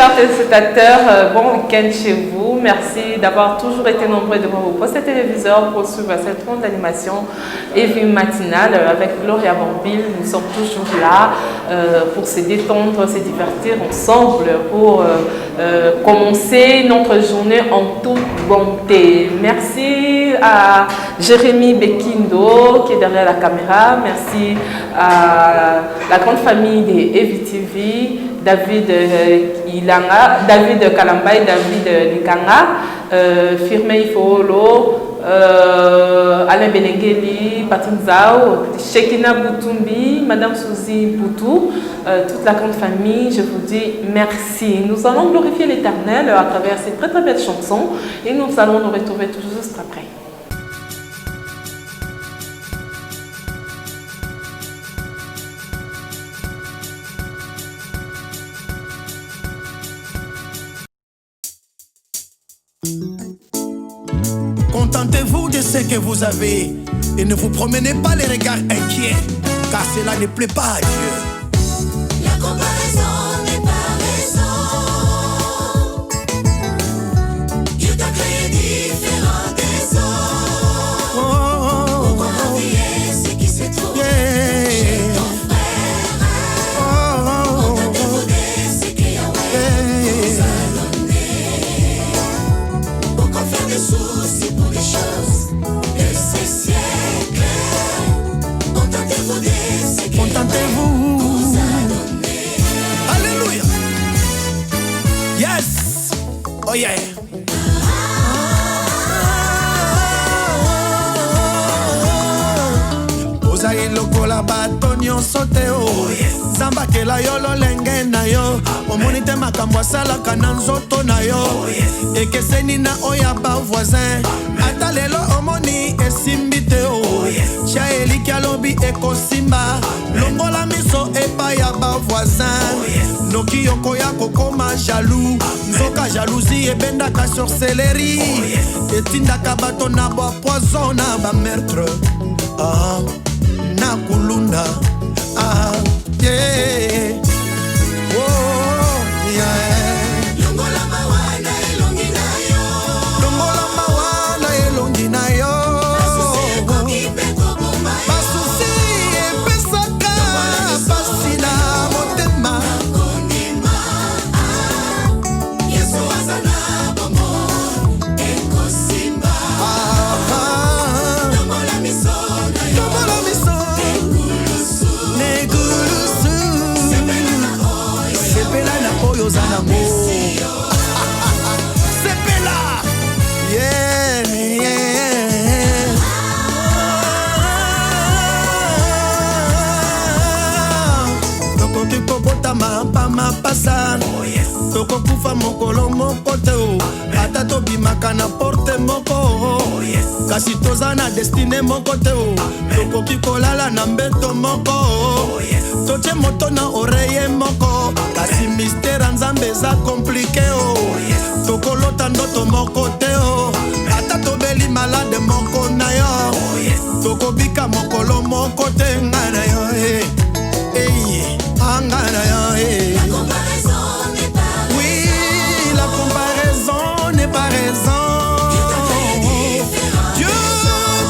chers téléspectateurs, bon week-end chez vous. Merci d'avoir toujours été nombreux devant vos postes téléviseurs pour suivre cette ronde d'animation et vie matinale avec Gloria Bambil. Nous sommes toujours là pour se détendre, se divertir ensemble, pour commencer notre journée en toute bonté. Merci à Jérémy Bekindo qui est derrière la caméra. Merci à la grande famille des EVTV, David Ilanga, David Kalambay, David Likanga, Firme Ifolo, Alain Benengeli, Patrick Zao, Shekina Boutumbi, Madame Souzi Boutou, toute la grande famille, je vous dis merci. Nous allons glorifier l'Éternel à travers ces très très belles chansons et nous allons nous retrouver tout juste après. Contentez-vous de ce que vous avez et ne vous promenez pas les regards inquiets, car cela ne plaît pas à Dieu. La comparaison n'est pas raison. Dieu t'a créé différent des autres. Pourquoi envier ce qui se trouve chez ton frère? Contentez-vous de ce que Yahweh vous a donné. Pourquoi faire des soucis pour des choses de ce siècle? Contentez-vous de ce que Contentez-vous. vous a donné. Alléluia. Yes. Oh yeah. Ozayi lokola bato nyonso te o Nzambe akela yo lolenge na yo omoni te makambo asalaka na nzoto na yo ekeseni na oyo ya bavoisin ata lelo omoni esimbi te o tia eliki alobi ekosimba longola miso epai ya bavoisin noki yokoya kokoma jaloux nzoka jalousie ebendaka sorcellerie etindaka bato na bapoison na bameurtre na kulunda yeah. Oh, yeah. Longola mawana elongi na yo. Longola mawana elongi na yo. Basusi ekoki mpe koboma yo. Basusi epesaka pasi na motema. Kondima, Yesu aza na bomoi, ekosimba. Longola miso na yo. Longola miso. Negulusu. Sepela na oyo oza na mo. Sepela. Yeah, yeah. Tokoki kobotama pa mapasa tokokufa mokolo moko te o ata tobimaka na porte moko kasi toza na destine moko te o tokoki kolala na mbeto moko totie moto na oreye moko kasi mistere ya Nzambe eza komplike o tokolota ndoto moko te o ata tobeli malade moko na yo tokobika mokolo moko te ngai na yo ngai na yo La comparaison n'est pas raison. oui, la comparaison n'est pas raison. Dieu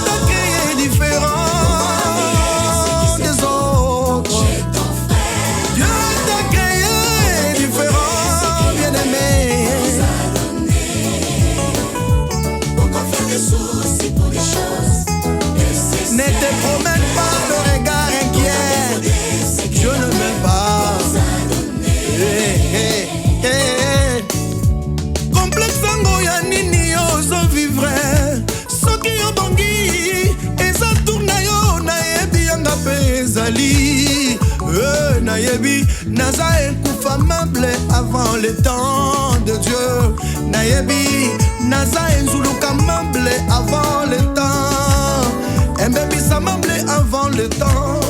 t'a créé différent des autres. Chez ton frère, Dieu t'a créé différent, bien-aimé. vous a donné. Pourquoi faire des soucis pour des choses de ce Ne te promène pas le regard inquiet. Dieu ne m'aime pas. Complexe yango ya nini ozo vivre soki yo bongi eza tour na yo nayebi yanga mpe ezali nayebi naza inconfamable avant le temps de Dieu nayebi naza enzulukamable avant le temps embebisamable avant le temps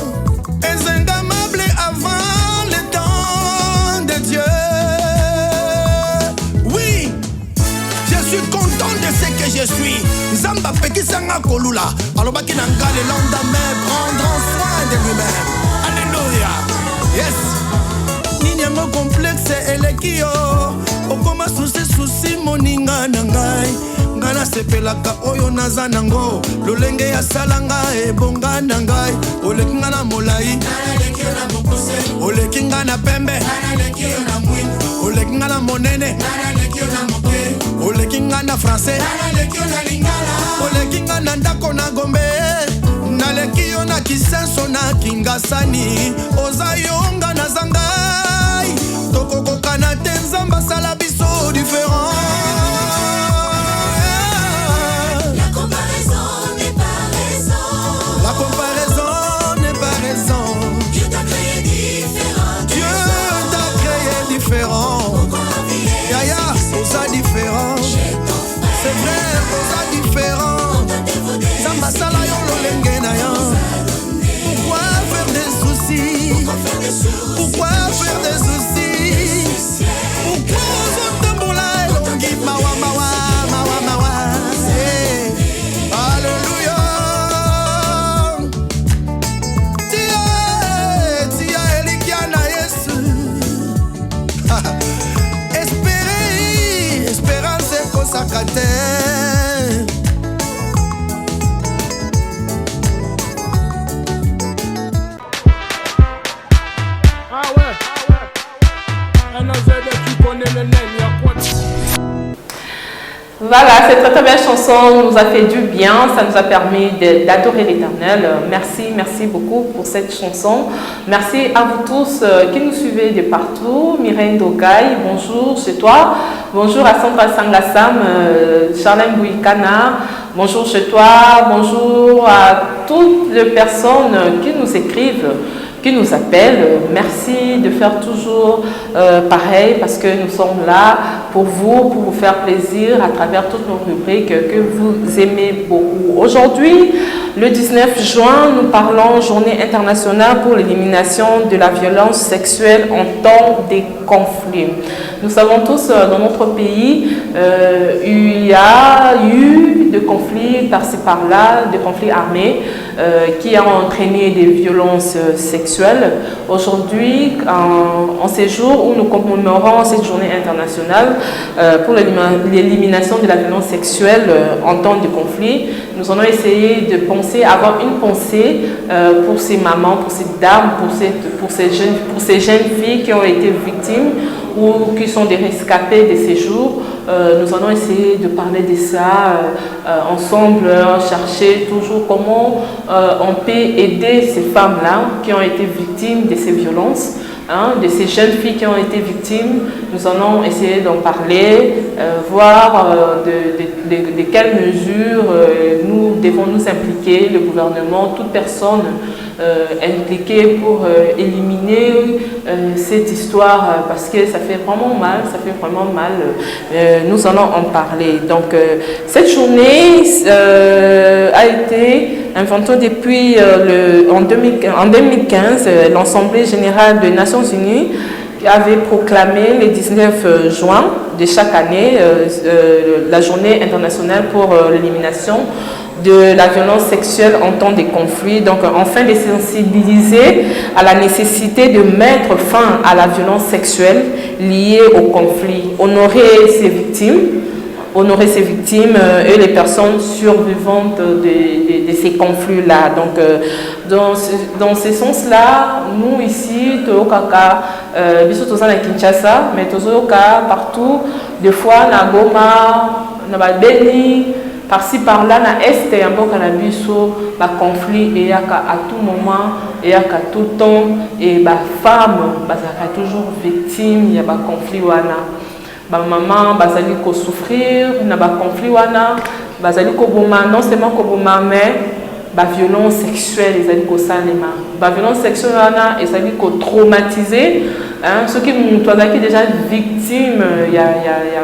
ezengamable avant le temps de Dieu. Oui, je suis content de ce que je suis. Nzamba pekisanga kolula alobaki na nga le lendemain prendront soin de lui-même. Alléluia. Yes. Nini yango complexe eleki yo nasepelaka oyo naza nango lolenge ya salanga ebonga na ngai oleki nga na molai oleki nga na pembe oleki nga na monene oleki nga na francais oleki nga na ndako na Gombe naleki yo na Kisenso na Kingasani oza yo nga na zangai tokokoka na te nzambe asala biso différent. C'est vrai, on a différent. Zambasala yo lolenge na yo. Pourquoi faire des soucis? Pourquoi faire des soucis? Pourquoi zotambola elongi mawa mawa mawa mawa. Alléluia. Tia elikia na Yesu. Espérance consacrée. Voilà, cette très belle chanson nous a fait du bien, ça nous a permis d'adorer l'Éternel. Merci beaucoup pour cette chanson. Merci à vous tous qui nous suivez de partout. Mireille Ndogaï, bonjour chez toi. Bonjour à Sandra Sangassam, Charlène Bouikana, bonjour chez toi. Bonjour à toutes les personnes qui nous écrivent, qui nous appellent. Merci de faire toujours pareil parce que nous sommes là pour vous faire plaisir à travers toutes nos rubriques que vous aimez beaucoup. Aujourd'hui, le 19 juin, nous parlons Journée internationale pour l'élimination de la violence sexuelle en temps des conflits. Nous savons tous dans notre pays, il y a eu des conflits par-ci par-là, des conflits armés qui ont entraîné des violences sexuelles. Aujourd'hui, en ces jours où nous commémorons cette journée internationale pour l'élimination de la violence sexuelle en temps de conflit, nous allons essayer de penser, avoir une pensée pour ces mamans, pour ces dames, pour ces jeunes filles qui ont été victimes ou qui sont des rescapés de ces jours. Nous allons essayer de parler de ça ensemble, chercher toujours comment on peut aider ces femmes-là qui ont été victimes de ces violences, de ces jeunes filles qui ont été victimes. Nous allons essayer d'en parler, voir de quelles mesures nous devons nous impliquer, le gouvernement, toute personne impliquée pour éliminer cette histoire parce que ça fait vraiment mal, nous allons en parler. Donc cette journée a été inventée depuis en 2015, l'Assemblée générale des Nations Unies avait proclamé le 19 juin de chaque année la journée internationale pour l'élimination de la violence sexuelle en temps de conflit, donc afin de sensibiliser à la nécessité de mettre fin à la violence sexuelle liée au conflit, honorer ses victimes et les personnes survivantes de ces conflits-là. Donc, dans ce sens-là, nous ici, Toyokaka, Bissotozan à Kinshasa, mais Tozoka partout, des fois, na Goma, na Beni, par-ci par-là, na Est et en Bokanabiso, le conflit et à tout moment, et à tout temps, et les femmes sont toujours victimes, il y a un conflit. Maman bazali ko souffrir na ba conflit wana bazali ko boma non seulement ko boma mais ba violence sexuelle ezali ko salema ba violence sexuelle wana ezali ko traumatiser ceux qui sont déjà victimes ya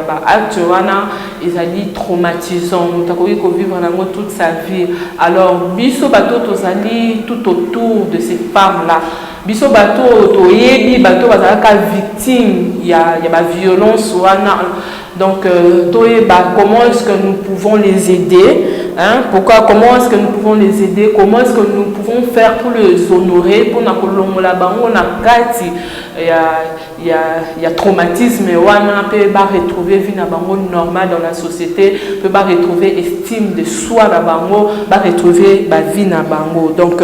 ba acte wana ezali traumatisant mutakoki ko vivre nango toute sa vie. Alors biso bato tozali tout autour de ces femmes là. Biso bato toyebi bato bazalaka victime ya ba violence wana. Donc comment est-ce que nous pouvons les aider Hein? Pourquoi, comment est-ce que nous pouvons les aider, comment est-ce que nous pouvons faire pour les honorer, pour na kolongola bango na kati il y a traumatisme wana peut pas retrouver vie na bango normal dans la société, peut pas retrouver estime de soi na bango, pas retrouver ba vie na bango. Donc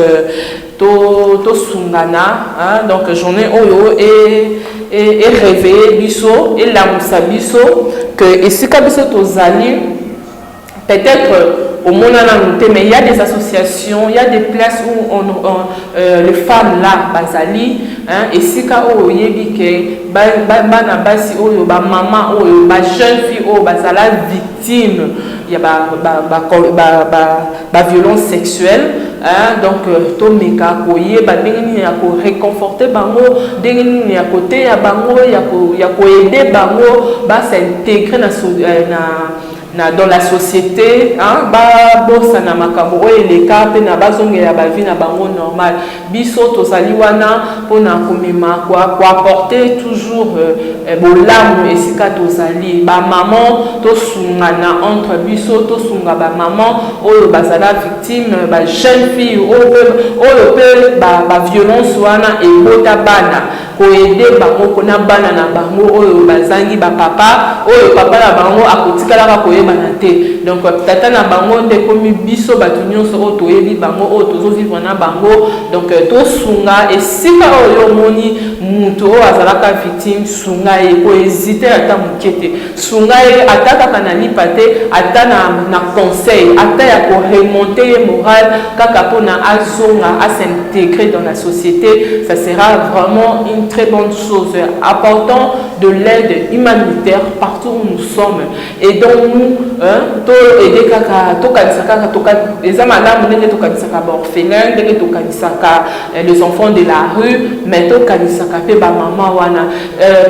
to sungana, hein? Donc journée oyo et réveiller biso et la musa biso que ici kabiso tozali peut-être au monde mais il y a des associations, il y a des places où les femmes là bazali, hein, et si ka o yebike bana basi oyo ba maman oyo ba jeune fille oyo bazala victime il y a ba violence sexuelle, hein, donc to meka koye ba ndenge ya ko réconforter bango, ndenge ya côté ya bango ya ko aider bango ba s'intégrer dans la société, hein, bossa na makambo oyo eleka pe na bazongela ba vie na bango normal. Biso tozali wana pona komema ko apporter toujours bolamu esika tozali. Ba maman to sungana entre biso to sunga ba maman oyo bazala victime, ba jeune fille oyo pe ba violence wana ebota bana ko aider bango kona bana na bango oyo bazangi ba papa oyo papa na bango akotikala ka koyebana te. Donc tata na bango nde komi biso batu nyonso oyo toyebi bango oyo tozo vivre na bango. Donc to sunga esika oyo moni mutu oyo azalaka victime sunga e ko hésiter ata mukete sunga e ataka kana lipate ata na conseil ata ya ko remonter moral kaka pona azonga à s'intégrer dans la société. Ça sera vraiment une très bonne chose. Apportant de l'aide humanitaire partout où nous sommes. Et donc nous, to aider kaka to kanisaka to eza madame ndenge to kanisaka ba orphelin ndenge to kanisaka les enfants de la rue, mais to kanisaka pe ba maman wana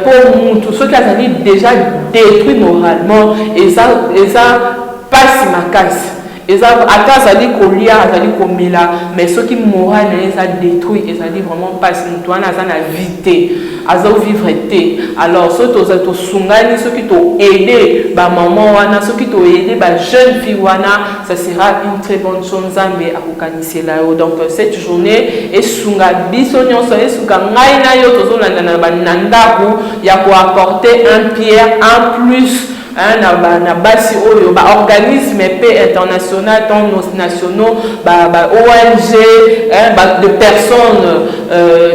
pour tout ceux qui azali déjà détruit moralement et ça passe ma casse. Ata azali kolia azali komela mais ceux qui moral les a détruit et ça dit vraiment pas mutu wana aza na vite azo vivre te. Alors ceux to sungani ceux qui to aider ba maman wana ceux qui to aider ba jeune fille wana, ça sera une très bonne chose nzambe akokanisela yo. Donc cette journée et sunga biso nyonso et sunga ngai na yo tozolanda na banandaku ya ko apporter un pierre en plus. Na basi oyo ba organisme paix international tant nationaux ONG de personnes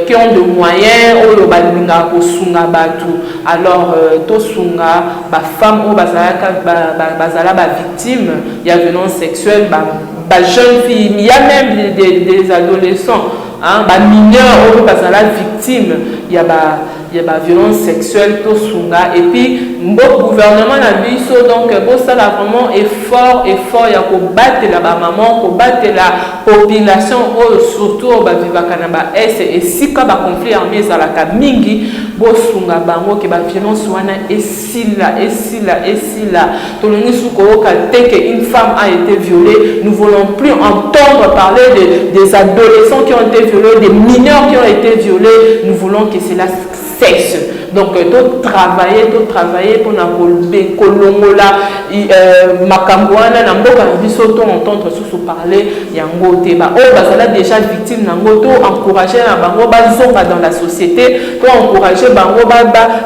qui ont de moyens oyo ba linga ko sunga batu. Alors to sunga ba femme o bazala ba victime il y a violence sexuelle ba jeune fille, il y a même des adolescents, hein, ba mineurs oyo bazala victime il y a violence sexuelle to sunga. Et puis le gouvernement na biso donc ça là vraiment effort ya ko battre la maman ko battre la population surtout ba vivaka na ba est et si ka ba conflit armé za la mingi bo sunga bango ke ba violence wana esila to longi suko ka te que une femme a été violée. Nous voulons plus entendre parler des adolescents qui ont été violés, des mineurs qui ont été violés. Nous voulons que cela cesse. Donc tout travailler pour na kolongola makambwana na mboka biso to entendre sous parler yango te ba o bazala déjà victime nango to encourager na bango bazonga dans la société, to encourager bango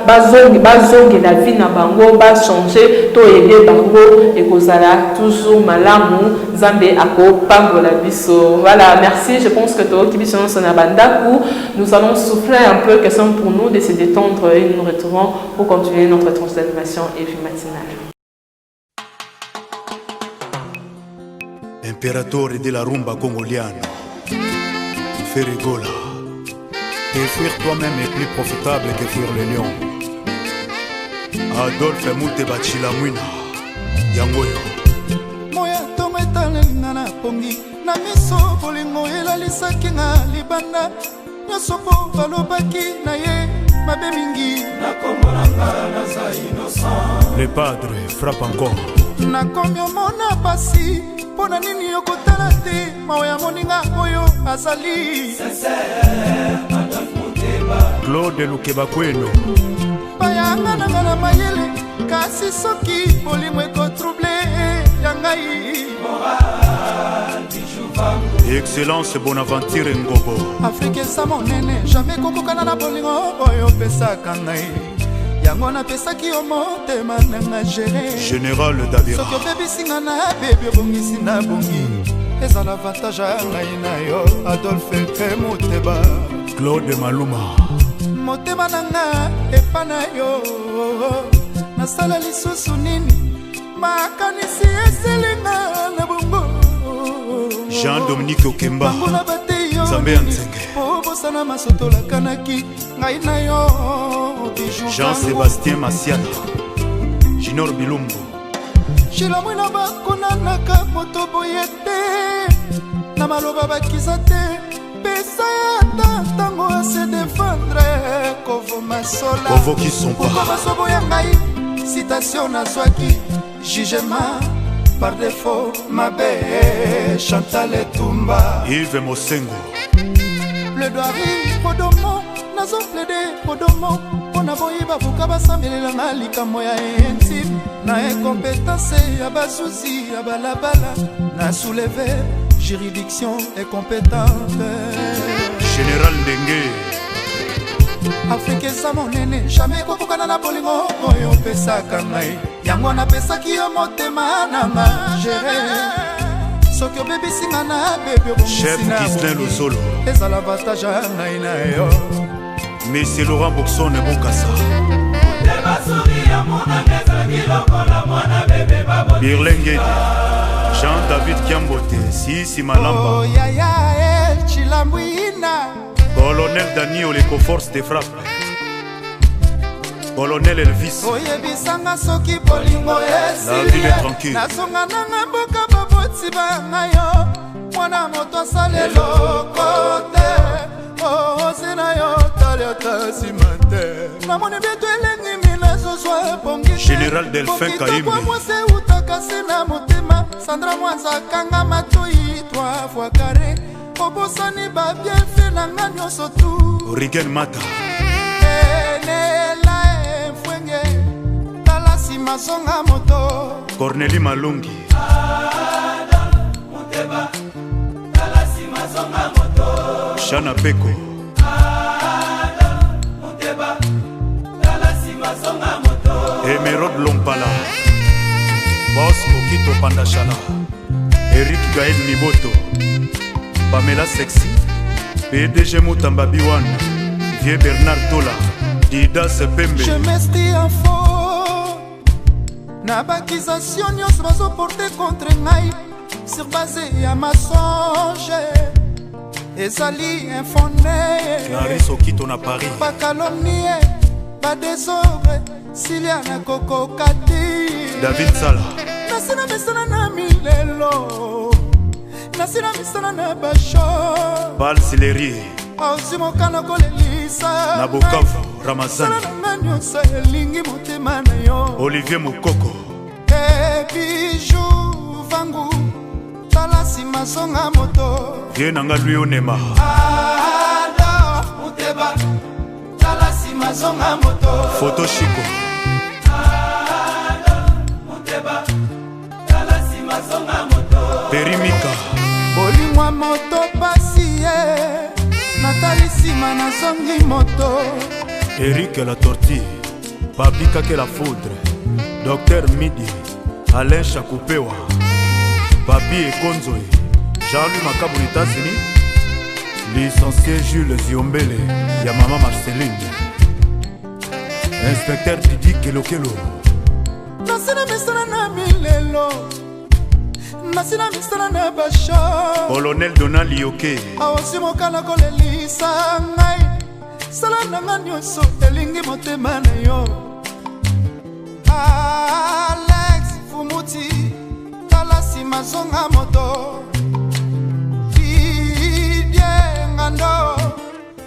bazongi la vie na bango ba changer to aider bango et kozala toujours malamu nzambe akopambola biso. Voilà, merci. Je pense que to kibiso na bandaku nous allons souffler un peu, question pour nous de se détendre et nous retrouvons pour continuer notre transformation et vie matinale. Impérateur de la rumba congolienne, fais rigola. Et fuir toi-même est plus profitable que fuir le lion. Adolphe Moute Bachilamwina, Yangoyo. Moya tometalina na pongi, na miso bolingo elalisaki nga libanda. Nyosopo balobaki na ye mabe mingi. Le padre frappe encore. Nakomi omona pasi pona nini yokotala te maoya moninga oyo azali Claude Lukebakweno. Bayanga nanga na mayele kasi soki bolimo ekotrouble ya ngai. Excellence Bonaventure Ngobo. Afrique eza monene, jamais kokokana na bolingo oyo opesaka ngai. Yango napesaki yo motema na nga géré. Général Davira. Soki obebisi nga na bebi obongisi na bongi. Ezala avantage ya ngai na yo Adolphe Pe Moteba. Claude Maluma. Motema na nga epa na yo. Nasala lisusu nini makanisi eselinga na bongo. Jean-Dominique Okemba. Zambé Nzenge. Bosana masotola kanaki ngai na yo. Jean-Sébastien Massiana. Junior Bilumbo. Shilamwina bakonanaka moto boye te. Na maloba bakisa te. Pesa ya tango a se défendre. Kovo masola. Kovo qui sont pas. Kovo masobo ya ngai. Citation na swaki. Jugement par défaut. Mabe Chantal Etumba. Yves Mosengo. Plaidoirie Podomo. Nazo plaide Podomo. Pona boyiba buka basambelela na likambo ya intime. Na incompétence ya bazuzi ya balabala. Na soulever juridiction incompétente. Général Ndenge. Afrique eza monene, jamais kokokana na bolingo oyo opesaka ngai. Yango napesaki yo motema na nga géré. Soki obebisi nga na bebe obongisi na bongi. Ezala avantage ya ngai na yo. Monsieur Laurent Boxon et Bokassa. Birlengedi. Jean-David Kiambote. Sisi Malamba. Oh ya ya el Chilambuina. Colonel Daniel Eco-Force de frappe. Colonel Elvis. Oyebisanga soki bolingo La ville est tranquille. Nasonga nanga mboka baboti banga yo. Mwana moto asale lokote. Oh sina yo taliata simante. Namoni beto elengi mina zozwa pongi. Général Delphin Kaimbi. Kwa mwase utakase na motema. Sandra Mwanza kanga matoi 3 fois carré. Obosani ba bien fait na nga nyonso tu. Rigen Mata. Enela enfwenge tala sima zonga moto. Cornélie Malungi. Moteba tala sima zonga moto. Shana Peko. Moteba tala sima zonga moto. Emerald Lompala. Boss Okito Pandachala. Eric Gaël Miboto. Pamela Sexy. PDG Moutamba Biwan. Vieux Bernard Tola. Dida Sepembe. Je m'estie en faux. Na bakisation nyonso bazoporte contre ngai. Sur base ya mensonge. Ezali infondé. Clarisse Okito na Paris. Bakalomnie. Badésordre. Siliana Koko Kati. David Sala. Nasina misana na milelo. Nasina misana na basho. Bal Sileri. Auzimo kana kolelisa. Na Bukavu Ramazani. Sala na nyonso elingi motema na yo. Olivier Mukoko. Bijou vangu. Tala sima zonga moto. Vieux nanga lui onema. Ada Moteba. Tala sima zonga moto. Photo Chico. Moteba tala sima zonga moto. Perimika. Bolingwa moto pasi ye. Natali sima na zongi moto. Eric la tortille. Papi Kake la foudre. Docteur Midi. Alain Chakupewa. Papi Ekonzoe. Jean-Louis Makabu États-Unis. Licencié Jules Ziombele. Ya maman Marceline. Inspecteur Didi Kelokelo. Nasina misana na milelo. Nasina misana na basho. Colonel Donald Yoke. Aosi mokala kolelisa ngai. Sala nanga nyonso elingi motema na yo. Alex Fumuti. Tala sima zonga moto. Didier Ngando.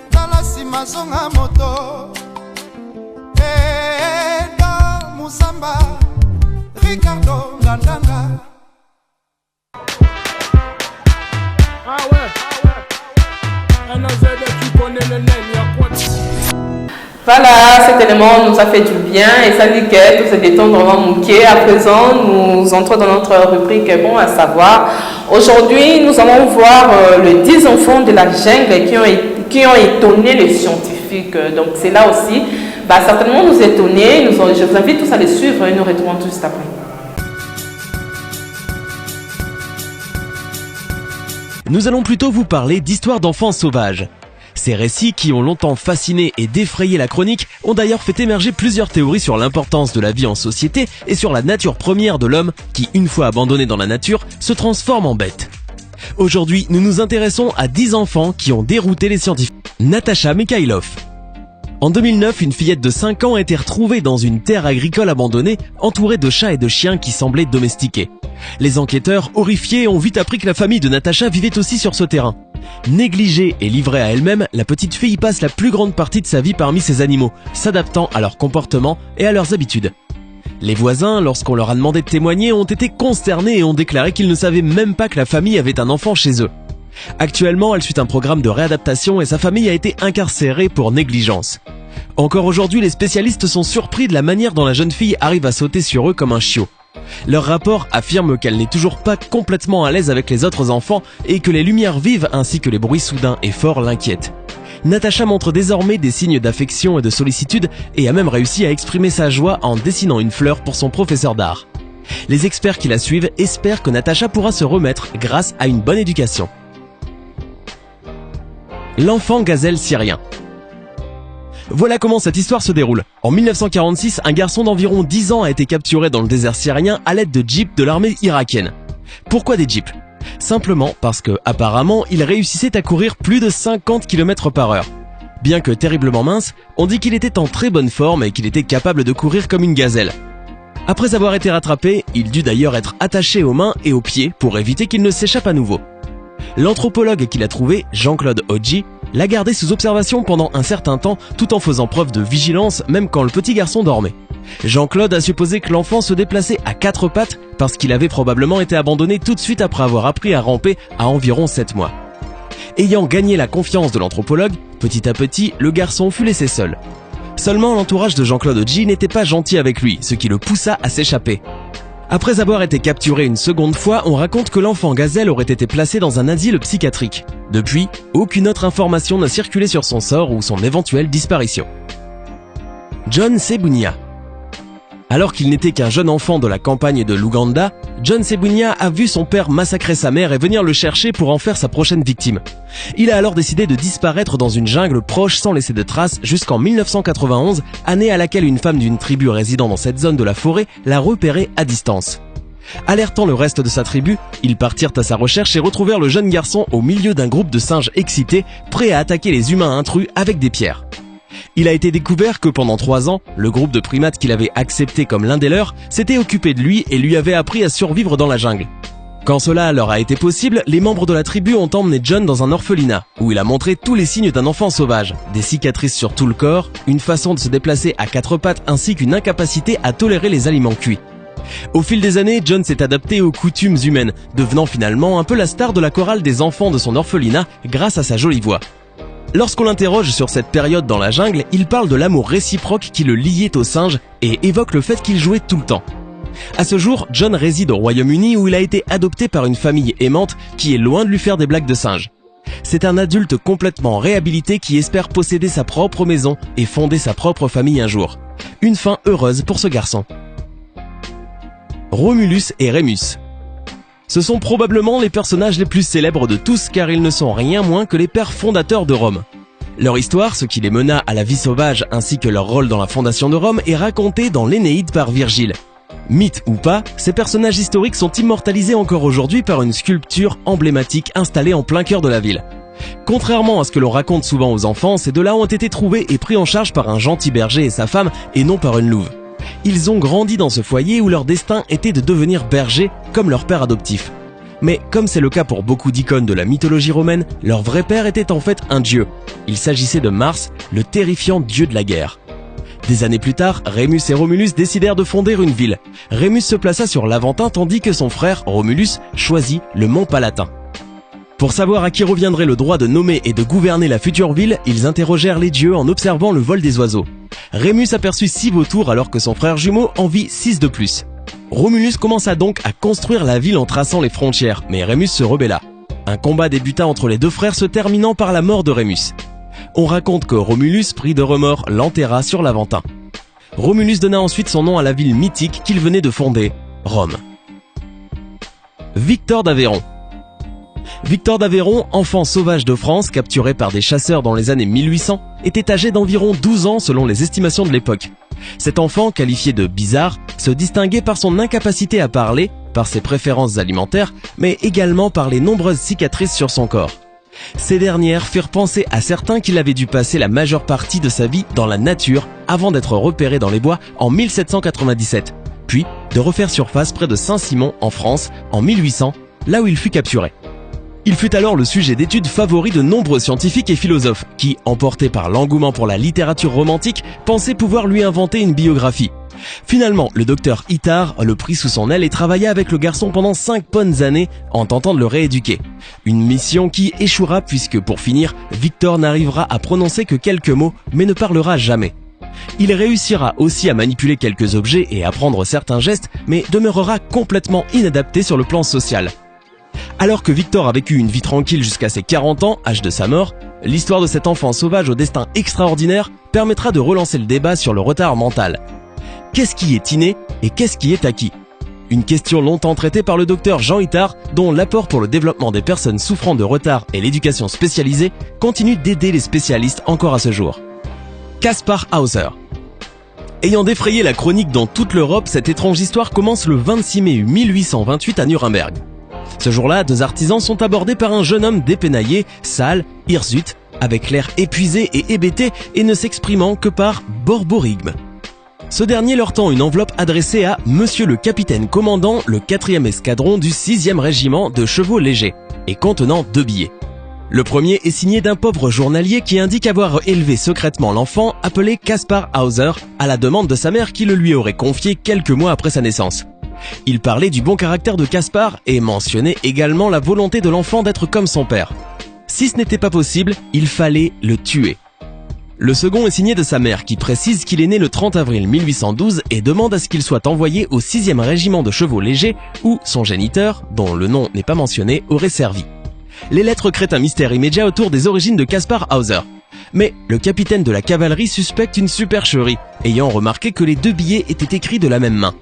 Tala sima zonga moto. Edo Musamba. Ricardo Ngandanga. Ah ouais. Un OZD qui connaît le name, y'a quoi? Voilà, cet élément nous a fait du bien et ça dit que tout se détend vraiment mouqué. À présent, nous entrons dans notre rubrique Bon à savoir. Aujourd'hui, nous allons voir les 10 enfants de la jungle qui ont étonné les scientifiques. Donc, c'est là aussi, va certainement nous étonner. Je vous invite tous à les suivre et nous retrouvons tout juste après. Nous allons plutôt vous parler d'histoires d'enfants sauvages. Ces récits, qui ont longtemps fasciné et défrayé la chronique, ont d'ailleurs fait émerger plusieurs théories sur l'importance de la vie en société et sur la nature première de l'homme qui, une fois abandonné dans la nature, se transforme en bête. Aujourd'hui, nous nous intéressons à 10 enfants qui ont dérouté les scientifiques. Natasha Mikhailov. En 2009, une fillette de 5 ans a été retrouvée dans une terre agricole abandonnée, entourée de chats et de chiens qui semblaient domestiqués. Les enquêteurs, horrifiés, ont vite appris que la famille de Natasha vivait aussi sur ce terrain. Négligée et livrée à elle-même, la petite fille passe la plus grande partie de sa vie parmi ces animaux, s'adaptant à leur comportement et à leurs habitudes. Les voisins, lorsqu'on leur a demandé de témoigner, ont été consternés et ont déclaré qu'ils ne savaient même pas que la famille avait un enfant chez eux. Actuellement, elle suit un programme de réadaptation et sa famille a été incarcérée pour négligence. Encore aujourd'hui, les spécialistes sont surpris de la manière dont la jeune fille arrive à sauter sur eux comme un chiot. Leur rapport affirme qu'elle n'est toujours pas complètement à l'aise avec les autres enfants et que les lumières vives ainsi que les bruits soudains et forts l'inquiètent. Natasha montre désormais des signes d'affection et de sollicitude et a même réussi à exprimer sa joie en dessinant une fleur pour son professeur d'art. Les experts qui la suivent espèrent que Natasha pourra se remettre grâce à une bonne éducation. L'enfant gazelle syrien. Voilà comment cette histoire se déroule. En 1946, un garçon d'environ 10 ans a été capturé dans le désert syrien à l'aide de jeeps de l'armée irakienne. Pourquoi des jeeps ? Simplement parce que, apparemment, il réussissait à courir plus de 50 km/h. Bien que terriblement mince, on dit qu'il était en très bonne forme et qu'il était capable de courir comme une gazelle. Après avoir été rattrapé, il dut d'ailleurs être attaché aux mains et aux pieds pour éviter qu'il ne s'échappe à nouveau. L'anthropologue qui l'a trouvé, Jean-Claude Hodji, l'a gardé sous observation pendant un certain temps tout en faisant preuve de vigilance même quand le petit garçon dormait. Jean-Claude a supposé que l'enfant se déplaçait à 4 pattes parce qu'il avait probablement été abandonné tout de suite après avoir appris à ramper à environ 7 mois. Ayant gagné la confiance de l'anthropologue, petit à petit, le garçon fut laissé seul. Seulement l'entourage de Jean-Claude Hodji n'était pas gentil avec lui, ce qui le poussa à s'échapper. Après avoir été capturé une seconde fois, on raconte que l'enfant gazelle aurait été placé dans un asile psychiatrique. Depuis, aucune autre information n'a circulé sur son sort ou son éventuelle disparition. John Sebunia. Alors qu'il n'était qu'un jeune enfant de la campagne de l'Ouganda, John Sebunia a vu son père massacrer sa mère et venir le chercher pour en faire sa prochaine victime. Il a alors décidé de disparaître dans une jungle proche sans laisser de traces jusqu'en 1991, année à laquelle une femme d'une tribu résidant dans cette zone de la forêt l'a repéré à distance. Alertant le reste de sa tribu, ils partirent à sa recherche et retrouvèrent le jeune garçon au milieu d'un groupe de singes excités, prêts à attaquer les humains intrus avec des pierres. Il a été découvert que pendant 3 ans, le groupe de primates qu'il avait accepté comme l'un des leurs s'était occupé de lui et lui avait appris à survivre dans la jungle. Quand cela leur a été possible, les membres de la tribu ont emmené John dans un orphelinat, où il a montré tous les signes d'un enfant sauvage, des cicatrices sur tout le corps, une façon de se déplacer à 4 pattes ainsi qu'une incapacité à tolérer les aliments cuits. Au fil des années, John s'est adapté aux coutumes humaines, devenant finalement un peu la star de la chorale des enfants de son orphelinat grâce à sa jolie voix. Lorsqu'on l'interroge sur cette période dans la jungle, il parle de l'amour réciproque qui le liait aux singes et évoque le fait qu'il jouait tout le temps. À ce jour, John réside au Royaume-Uni où il a été adopté par une famille aimante qui est loin de lui faire des blagues de singe. C'est un adulte complètement réhabilité qui espère posséder sa propre maison et fonder sa propre famille un jour. Une fin heureuse pour ce garçon. Romulus et Rémus. Ce sont probablement les personnages les plus célèbres de tous car ils ne sont rien moins que les pères fondateurs de Rome. Leur histoire, ce qui les mena à la vie sauvage ainsi que leur rôle dans la fondation de Rome est raconté dans l'Énéide par Virgile. Mythe ou pas, ces personnages historiques sont immortalisés encore aujourd'hui par une sculpture emblématique installée en plein cœur de la ville. Contrairement à ce que l'on raconte souvent aux enfants, ces deux-là ont été trouvés et pris en charge par un gentil berger et sa femme et non par une louve. Ils ont grandi dans ce foyer où leur destin était de devenir bergers comme leur père adoptif. Mais comme c'est le cas pour beaucoup d'icônes de la mythologie romaine, leur vrai père était en fait un dieu. Il s'agissait de Mars, le terrifiant dieu de la guerre. Des années plus tard, Rémus et Romulus décidèrent de fonder une ville. Rémus se plaça sur l'Aventin tandis que son frère, Romulus, choisit le mont Palatin. Pour savoir à qui reviendrait le droit de nommer et de gouverner la future ville, ils interrogèrent les dieux en observant le vol des oiseaux. Rémus aperçut 6 vautours alors que son frère jumeau en vit 6 de plus. Romulus commença donc à construire la ville en traçant les frontières, mais Rémus se rebella. Un combat débuta entre les deux frères se terminant par la mort de Rémus. On raconte que Romulus, pris de remords, l'enterra sur l'Aventin. Romulus donna ensuite son nom à la ville mythique qu'il venait de fonder, Rome. Victor d'Aveyron. Victor d'Aveyron, enfant sauvage de France, capturé par des chasseurs dans les années 1800, était âgé d'environ 12 ans selon les estimations de l'époque. Cet enfant, qualifié de bizarre, se distinguait par son incapacité à parler, par ses préférences alimentaires, mais également par les nombreuses cicatrices sur son corps. Ces dernières firent penser à certains qu'il avait dû passer la majeure partie de sa vie dans la nature avant d'être repéré dans les bois en 1797, puis de refaire surface près de Saint-Simon en France en 1800, là où il fut capturé. Il fut alors le sujet d'études favori de nombreux scientifiques et philosophes qui, emportés par l'engouement pour la littérature romantique, pensaient pouvoir lui inventer une biographie. Finalement, le docteur Itard le prit sous son aile et travailla avec le garçon pendant 5 bonnes années en tentant de le rééduquer. Une mission qui échouera puisque, pour finir, Victor n'arrivera à prononcer que quelques mots mais ne parlera jamais. Il réussira aussi à manipuler quelques objets et apprendre certains gestes mais demeurera complètement inadapté sur le plan social. Alors que Victor a vécu une vie tranquille jusqu'à ses 40 ans, âge de sa mort, l'histoire de cet enfant sauvage au destin extraordinaire permettra de relancer le débat sur le retard mental. Qu'est-ce qui est inné et qu'est-ce qui est acquis? Une question longtemps traitée par le docteur Jean Itard, dont l'apport pour le développement des personnes souffrant de retard et l'éducation spécialisée continue d'aider les spécialistes encore à ce jour. Kaspar Hauser. Ayant défrayé la chronique dans toute l'Europe, cette étrange histoire commence le 26 mai 1828 à Nuremberg. Ce jour-là, 2 artisans sont abordés par un jeune homme dépenaillé, sale, hirsute, avec l'air épuisé et hébété et ne s'exprimant que par borborigme. Ce dernier leur tend une enveloppe adressée à Monsieur le capitaine commandant le 4e escadron du 6e régiment de chevaux légers et contenant 2 billets. Le premier est signé d'un pauvre journalier qui indique avoir élevé secrètement l'enfant appelé Kaspar Hauser à la demande de sa mère qui le lui aurait confié quelques mois après sa naissance. Il parlait du bon caractère de Kaspar et mentionnait également la volonté de l'enfant d'être comme son père. Si ce n'était pas possible, il fallait le tuer. Le second est signé de sa mère qui précise qu'il est né le 30 avril 1812 et demande à ce qu'il soit envoyé au 6e régiment de chevaux légers où son géniteur, dont le nom n'est pas mentionné, aurait servi. Les lettres créent un mystère immédiat autour des origines de Kaspar Hauser. Mais le capitaine de la cavalerie suspecte une supercherie, ayant remarqué que les 2 billets étaient écrits de la même main.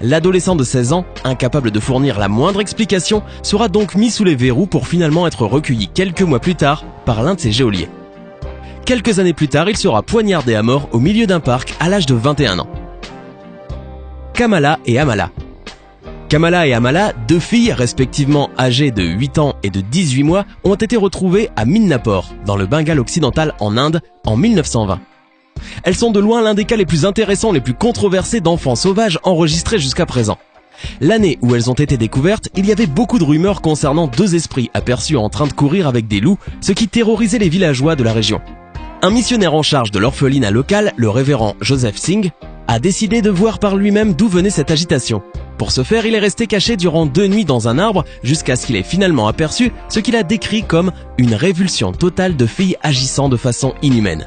L'adolescent de 16 ans, incapable de fournir la moindre explication, sera donc mis sous les verrous pour finalement être recueilli quelques mois plus tard par l'un de ses geôliers. Quelques années plus tard, il sera poignardé à mort au milieu d'un parc à l'âge de 21 ans. Kamala et Amala. Kamala et Amala, 2 filles respectivement âgées de 8 ans et de 18 mois, ont été retrouvées à Midnapore, dans le Bengale occidental en Inde, en 1920. Elles sont de loin l'un des cas les plus intéressants, les plus controversés d'enfants sauvages enregistrés jusqu'à présent. L'année où elles ont été découvertes, il y avait beaucoup de rumeurs concernant 2 esprits aperçus en train de courir avec des loups, ce qui terrorisait les villageois de la région. Un missionnaire en charge de l'orphelinat local, le révérend Joseph Singh, a décidé de voir par lui-même d'où venait cette agitation. Pour ce faire, il est resté caché durant 2 nuits dans un arbre jusqu'à ce qu'il ait finalement aperçu ce qu'il a décrit comme une révulsion totale de filles agissant de façon inhumaine.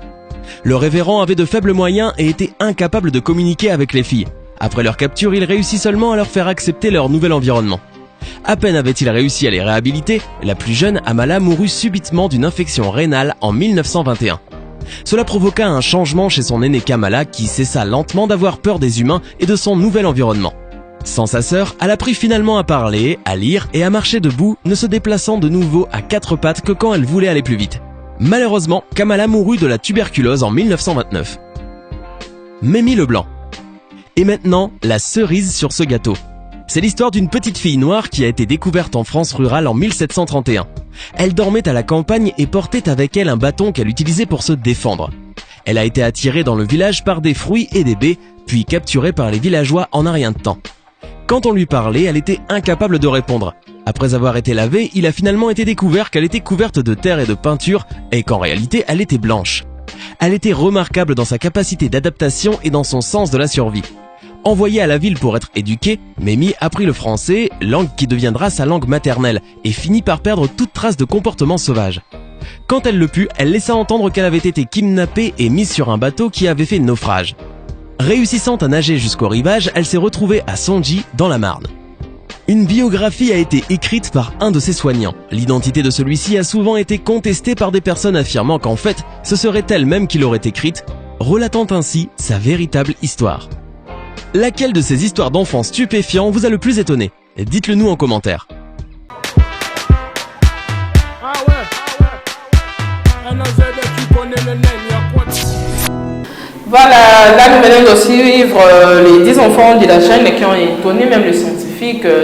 Le révérend avait de faibles moyens et était incapable de communiquer avec les filles. Après leur capture, il réussit seulement à leur faire accepter leur nouvel environnement. À peine avait-il réussi à les réhabiliter, la plus jeune, Amala, mourut subitement d'une infection rénale en 1921. Cela provoqua un changement chez son aîné Kamala qui cessa lentement d'avoir peur des humains et de son nouvel environnement. Sans sa sœur, elle apprit finalement à parler, à lire et à marcher debout, ne se déplaçant de nouveau à 4 pattes que quand elle voulait aller plus vite. Malheureusement, Kamala mourut de la tuberculose en 1929. Mémie Leblanc. Et maintenant, la cerise sur ce gâteau. C'est l'histoire d'une petite fille noire qui a été découverte en France rurale en 1731. Elle dormait à la campagne et portait avec elle un bâton qu'elle utilisait pour se défendre. Elle a été attirée dans le village par des fruits et des baies, puis capturée par les villageois en un rien de temps. Quand on lui parlait, elle était incapable de répondre. Après avoir été lavée, il a finalement été découvert qu'elle était couverte de terre et de peinture et qu'en réalité, elle était blanche. Elle était remarquable dans sa capacité d'adaptation et dans son sens de la survie. Envoyé à la ville pour être éduqué, Mimi apprit le français, langue qui deviendra sa langue maternelle, et finit par perdre toute trace de comportement sauvage. Quand elle le put, elle laissa entendre qu'elle avait été kidnappée et mise sur un bateau qui avait fait naufrage. Réussissant à nager jusqu'au rivage, elle s'est retrouvée à Sonji, dans la Marne. Une biographie a été écrite par un de ses soignants. L'identité de celui-ci a souvent été contestée par des personnes affirmant qu'en fait, ce serait elle-même qui l'aurait écrite, relatant ainsi sa véritable histoire. Laquelle de ces histoires d'enfants stupéfiants vous a le plus étonné? Dites-le nous en commentaire. Ah ouais. Tu connais le nez, il y a quoi? Voilà, là nous venons de suivre les 10 enfants de la chaîne qui ont étonné même les scientifiques.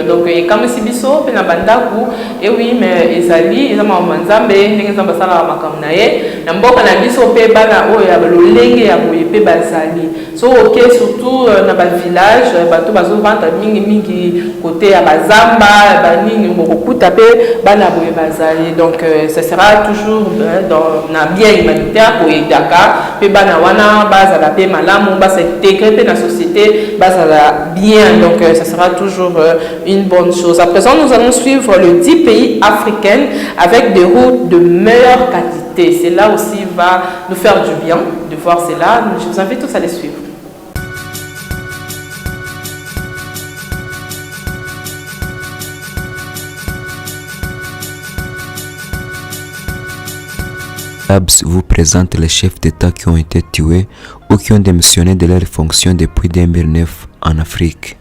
Donc, comme si biso, pena bandaku, et oui, mais Ezali, ils ont manzambe, ils ont basala makamnaye, n'importe na biso pe bana o ya lo lenge ya boye pe bazali. So ok, surtout na ba village, bato bazo vanta mingi côté ya bazamba, baningi beaucoup tapé bana boye bazali. Donc, ça sera toujours dans na bien humanitaire pour Dakar, pe bana wana base la paix malamu, base s'intégrer dans la société, base à la bien, donc ça sera toujours une bonne chose. À présent, nous allons suivre le 10 pays africains avec des routes de meilleure qualité. Cela aussi va nous faire du bien de voir cela. Je vous invite tous à les suivre. Labs vous présente les chefs d'État qui ont été tués ou qui ont démissionné de leurs fonctions depuis 2009 en Afrique.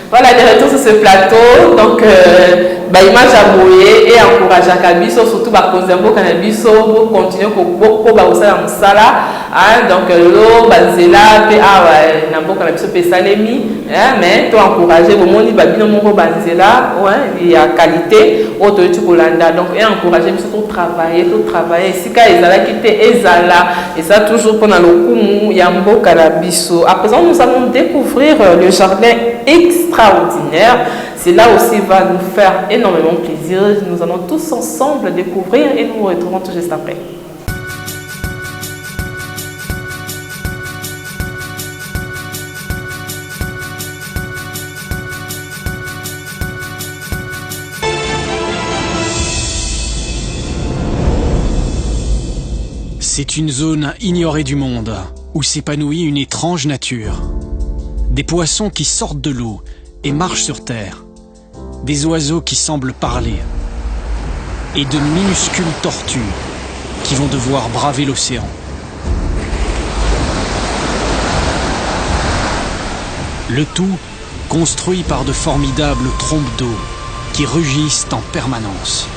Voilà, de retour sur ce plateau. Donc, image à bouiller et encourager à Kabiso, surtout à cause d'un beau cannabis, pour continuer pour la musala. Donc, l'eau, banzela, nambo cannabis, salemi. Mais, tu encourager, au monde, babino, banzela, il y a qualité, autorité Kolanda. Donc, et encourager, tout travailler. Si ils allaient quitter, et ça toujours pendant le coup, il y a un beau cannabis. À présent, nous allons découvrir le jardin extraordinaire. C'est là aussi va nous faire énormément plaisir. Nous allons tous ensemble découvrir et nous nous retrouvons tout juste après. C'est une zone ignorée du monde, où s'épanouit une étrange nature. Des poissons qui sortent de l'eau et marchent sur terre. Des oiseaux qui semblent parler. Et de minuscules tortues qui vont devoir braver l'océan. Le tout construit par de formidables trompes d'eau qui rugissent en permanence.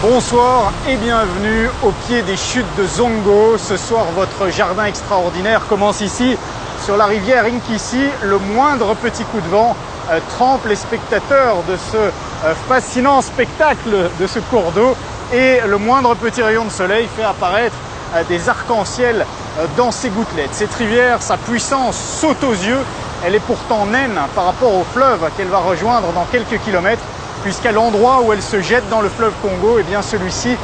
Bonsoir et bienvenue au pied des chutes de Zongo. Ce soir, votre jardin extraordinaire commence ici, sur la rivière Inkisi. Le moindre petit coup de vent trempe les spectateurs de ce fascinant spectacle de ce cours d'eau. Et le moindre petit rayon de soleil fait apparaître des arcs-en-ciel dans ses gouttelettes. Cette rivière, sa puissance saute aux yeux. Elle est pourtant naine par rapport au fleuve qu'elle va rejoindre dans quelques kilomètres, puisqu'à l'endroit où elle se jette dans le fleuve Congo, eh bien celui-ci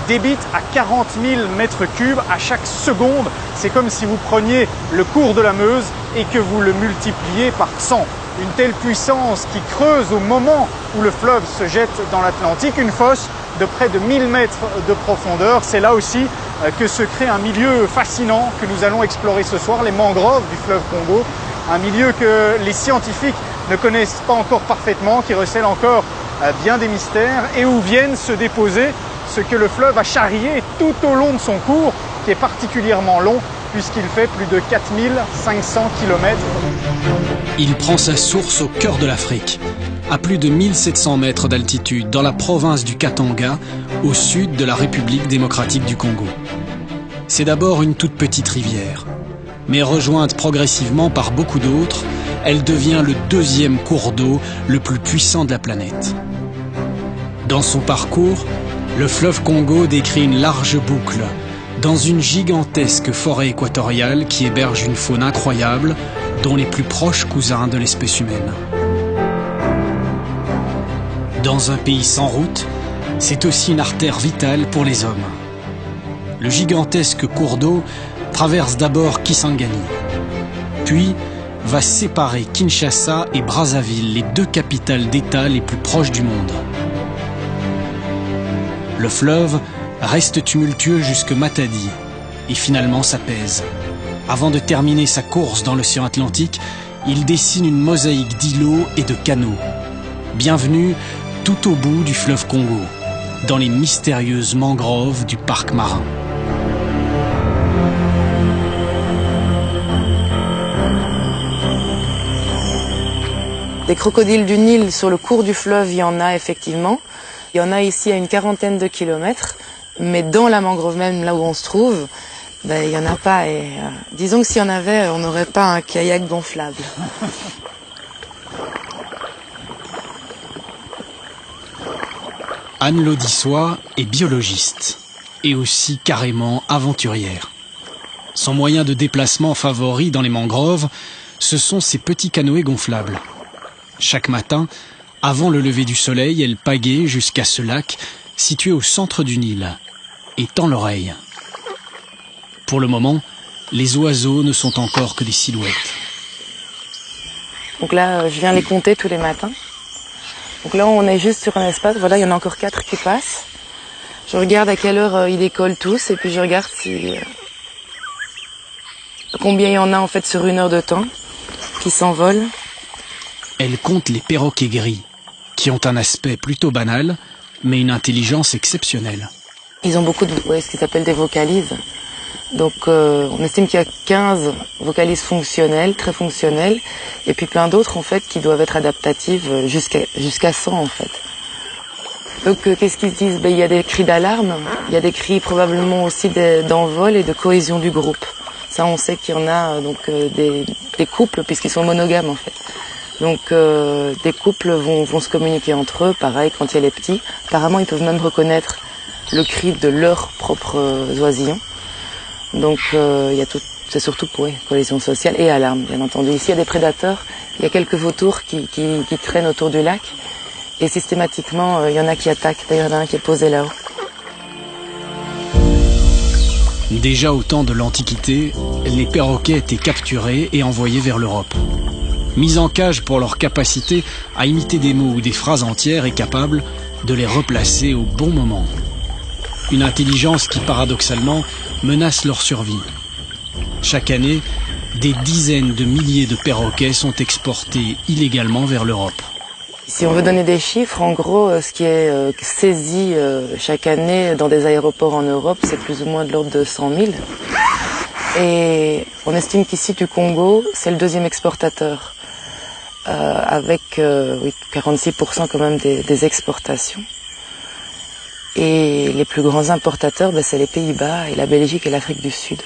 débite à 40 000 mètres cubes à chaque seconde. C'est comme si vous preniez le cours de la Meuse et que vous le multipliez par 100. Une telle puissance qui creuse au moment où le fleuve se jette dans l'Atlantique une fosse de près de 1000 mètres de profondeur. C'est là aussi que se crée un milieu fascinant que nous allons explorer ce soir, les mangroves du fleuve Congo. Un milieu que les scientifiques ne connaissent pas encore parfaitement, qui recèle encore bien des mystères et où viennent se déposer ce que le fleuve a charrié tout au long de son cours, qui est particulièrement long puisqu'il fait plus de 4500 km. Il prend sa source au cœur de l'Afrique, à plus de 1700 mètres d'altitude, dans la province du Katanga, au sud de la République démocratique du Congo. C'est d'abord une toute petite rivière, mais rejointe progressivement par beaucoup d'autres, elle devient le deuxième cours d'eau le plus puissant de la planète. Dans son parcours, le fleuve Congo décrit une large boucle dans une gigantesque forêt équatoriale qui héberge une faune incroyable, dont les plus proches cousins de l'espèce humaine. Dans un pays sans route, c'est aussi une artère vitale pour les hommes. Le gigantesque cours d'eau traverse d'abord Kisangani, puis va séparer Kinshasa et Brazzaville, les deux capitales d'État les plus proches du monde. Le fleuve reste tumultueux jusque Matadi et finalement s'apaise. Avant de terminer sa course dans l'océan Atlantique, il dessine une mosaïque d'îlots et de canaux. Bienvenue tout au bout du fleuve Congo, dans les mystérieuses mangroves du parc marin. Des crocodiles du Nil sur le cours du fleuve, il y en a effectivement. Il y en a ici à une quarantaine de kilomètres, mais dans la mangrove même, là où on se trouve, il n'y en a pas. Et disons que s'il y en avait, on n'aurait pas un kayak gonflable. Anne Laudissois est biologiste et aussi carrément aventurière. Son moyen de déplacement favori dans les mangroves, ce sont ces petits canoës gonflables. Chaque matin, avant le lever du soleil, elle pagaie jusqu'à ce lac situé au centre du Nil et tend l'oreille. Pour le moment, les oiseaux ne sont encore que des silhouettes. Donc là, je viens les compter tous les matins. Donc là, on est juste sur un espace. Voilà, il y en a encore 4 qui passent. Je regarde à quelle heure ils décollent tous et puis je regarde combien il y en a en fait sur une heure de temps qui s'envolent. Elle compte les perroquets gris, qui ont un aspect plutôt banal, mais une intelligence exceptionnelle. Ils ont beaucoup de ce qu'ils appellent des vocalises. Donc on estime qu'il y a 15 vocalises fonctionnelles, très fonctionnelles, et puis plein d'autres en fait qui doivent être adaptatives jusqu'à 100 en fait. Donc qu'est-ce qu'ils disent? Il y a des cris d'alarme, il y a des cris probablement aussi d'envol et de cohésion du groupe. Ça on sait qu'il y en a des couples puisqu'ils sont monogames en fait. Donc des couples vont se communiquer entre eux, pareil quand il y a les petits. Apparemment ils peuvent même reconnaître le cri de leurs propres oisillons. Donc c'est surtout pour cohésion sociale et alarme, bien entendu. Ici, il y a des prédateurs, il y a quelques vautours qui traînent autour du lac. Et systématiquement, il y en a qui attaquent. D'ailleurs, il y en a un qui est posé là-haut. Déjà au temps de l'Antiquité, les perroquets étaient capturés et envoyés vers l'Europe. Mis en cage pour leur capacité à imiter des mots ou des phrases entières et capables de les replacer au bon moment. Une intelligence qui, paradoxalement, menace leur survie. Chaque année, des dizaines de milliers de perroquets sont exportés illégalement vers l'Europe. Si on veut donner des chiffres, en gros, ce qui est saisi chaque année dans des aéroports en Europe, c'est plus ou moins de l'ordre de 100 000. Et on estime qu'ici, du Congo, c'est le deuxième exportateur, avec 46% quand même des exportations. Et les plus grands importateurs, c'est les Pays-Bas et la Belgique et l'Afrique du Sud.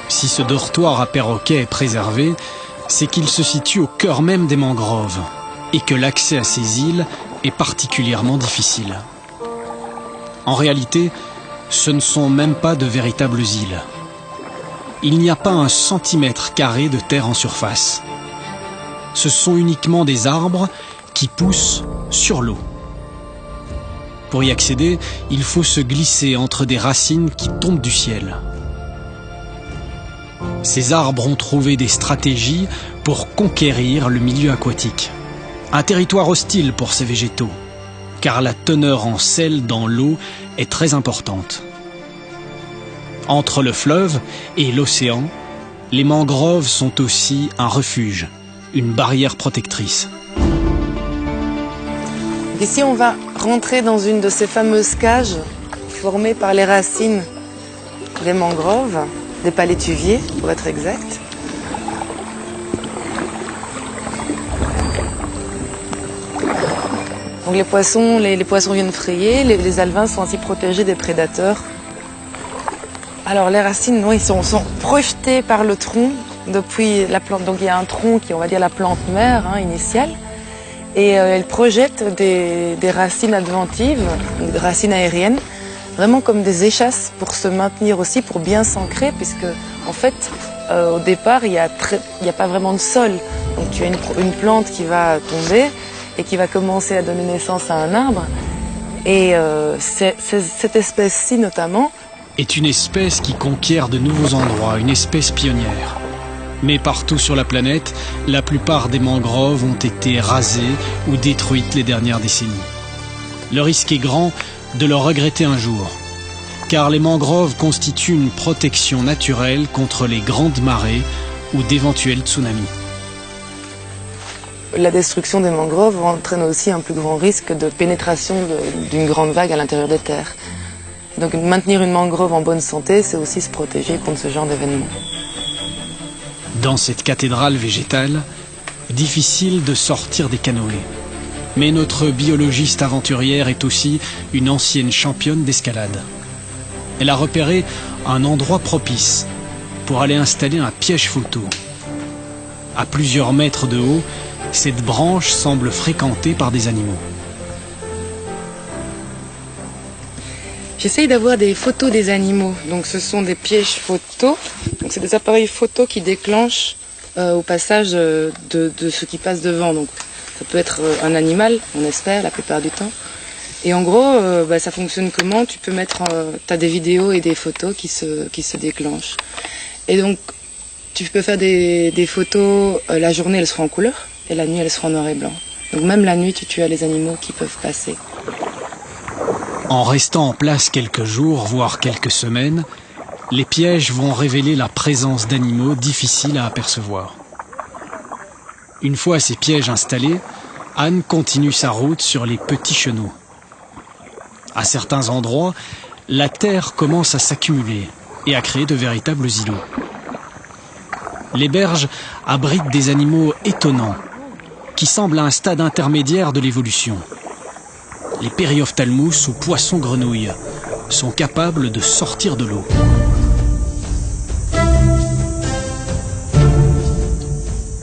Si ce dortoir à perroquets est préservé, c'est qu'il se situe au cœur même des mangroves et que l'accès à ces îles est particulièrement difficile. En réalité, ce ne sont même pas de véritables îles. Il n'y a pas 1 centimètre carré de terre en surface. Ce sont uniquement des arbres qui poussent sur l'eau. Pour y accéder, il faut se glisser entre des racines qui tombent du ciel. Ces arbres ont trouvé des stratégies pour conquérir le milieu aquatique. Un territoire hostile pour ces végétaux, car la teneur en sel dans l'eau est très importante. Entre le fleuve et l'océan, les mangroves sont aussi un refuge, une barrière protectrice. Ici, on va rentrer dans une de ces fameuses cages formées par les racines des mangroves, des palétuviers pour être exact. Donc les poissons viennent frayer, les alevins sont ainsi protégés des prédateurs. Alors les racines, ils sont projetées par le tronc depuis la plante. Donc il y a un tronc qui est, on va dire, la plante mère initiale. Et elle projette des racines adventives, des racines aériennes, vraiment comme des échasses pour se maintenir aussi, pour bien s'ancrer, puisque en fait, au départ, il y a pas vraiment de sol. Donc tu as une plante qui va tomber et qui va commencer à donner naissance à un arbre. Et cette espèce-ci notamment est une espèce qui conquiert de nouveaux endroits, une espèce pionnière. Mais partout sur la planète, la plupart des mangroves ont été rasées ou détruites les dernières décennies. Le risque est grand de le regretter un jour, car les mangroves constituent une protection naturelle contre les grandes marées ou d'éventuels tsunamis. La destruction des mangroves entraîne aussi un plus grand risque de pénétration d'une grande vague à l'intérieur des terres. Donc maintenir une mangrove en bonne santé, c'est aussi se protéger contre ce genre d'événements. Dans cette cathédrale végétale, difficile de sortir des canoës. Mais notre biologiste aventurière est aussi une ancienne championne d'escalade. Elle a repéré un endroit propice pour aller installer un piège photo. À plusieurs mètres de haut, cette branche semble fréquentée par des animaux. J'essaye d'avoir des photos des animaux. Donc ce sont des pièges photos. Donc c'est des appareils photo qui déclenchent au passage de ce qui passe devant. Donc ça peut être un animal, on espère la plupart du temps. Et en gros, ça fonctionne comment? Tu peux mettre, t'as des vidéos et des photos qui se déclenchent. Et donc tu peux faire des photos. La journée, elles seront en couleur et la nuit, elles seront en noir et blanc. Donc même la nuit, tu as les animaux qui peuvent passer. En restant en place quelques jours, voire quelques semaines, les pièges vont révéler la présence d'animaux difficiles à apercevoir. Une fois ces pièges installés, Anne continue sa route sur les petits chenaux. À certains endroits, la terre commence à s'accumuler et à créer de véritables îlots. Les berges abritent des animaux étonnants qui semblent à un stade intermédiaire de l'évolution. Les périophtalmus ou poissons-grenouilles sont capables de sortir de l'eau.